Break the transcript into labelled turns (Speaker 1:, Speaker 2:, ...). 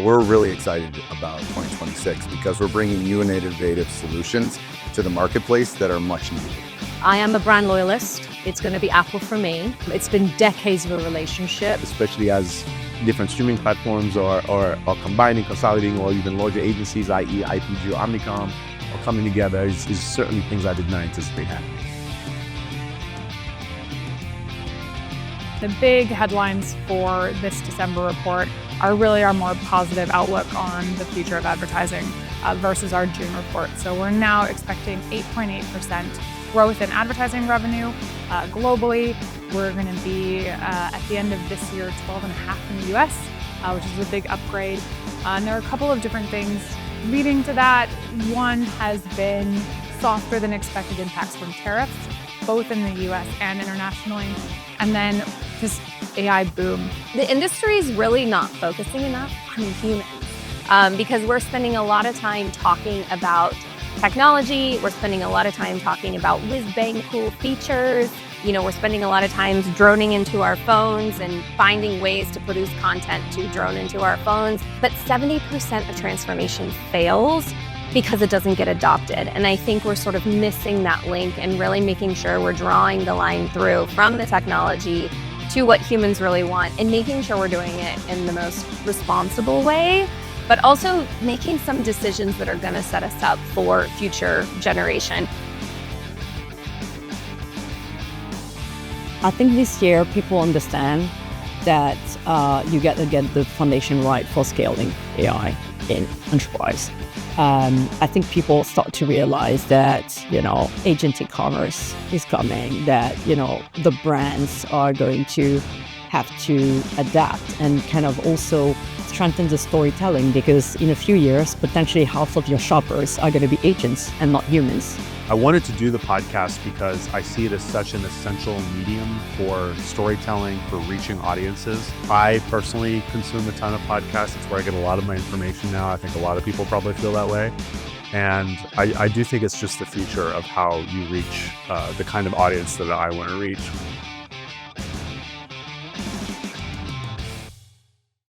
Speaker 1: We're really excited about 2026 because we're bringing new and innovative solutions to the marketplace that are much needed.
Speaker 2: I am a brand loyalist. It's going to be Apple for me. It's been decades of a relationship.
Speaker 3: Especially as different streaming platforms are combining, consolidating, or even larger agencies, i.e. IPG or Omnicom, are coming together is certainly things I did not anticipate happening.
Speaker 4: The big headlines for this December report are really our more positive outlook on the future of advertising versus our June report. So we're now expecting 8.8% growth in advertising revenue globally. We're going to be at the end of this year 12.5% in the US, which is a big upgrade. And there are a couple of different things leading to that. One has been softer than expected impacts from tariffs, both in the US and internationally. And then this AI boom.
Speaker 2: The industry is really not focusing enough on humans because we're spending a lot of time talking about technology. We're spending a lot of time talking about whiz-bang cool features. We're spending a lot of time droning into our phones and finding ways to produce content to drone into our phones. But 70% of transformation fails because it doesn't get adopted. And I think we're sort of missing that link and really making sure we're drawing the line through from the technology to what humans really want and making sure we're doing it in the most responsible way, but also making some decisions that are going to set us up for future generation.
Speaker 5: I think this year people understand that you got to get the foundation right for scaling AI in enterprise. I think people start to realize that, agentic commerce is coming, that, the brands are going to have to adapt and kind of also strengthen the storytelling, because in a few years, potentially half of your shoppers are going to be agents and not humans.
Speaker 3: I wanted to do the podcast because I see it as such an essential medium for storytelling, for reaching audiences. I personally consume a ton of podcasts. It's where I get a lot of my information now. I think a lot of people probably feel that way. And I do think it's just the future of how you reach the kind of audience that I want to reach.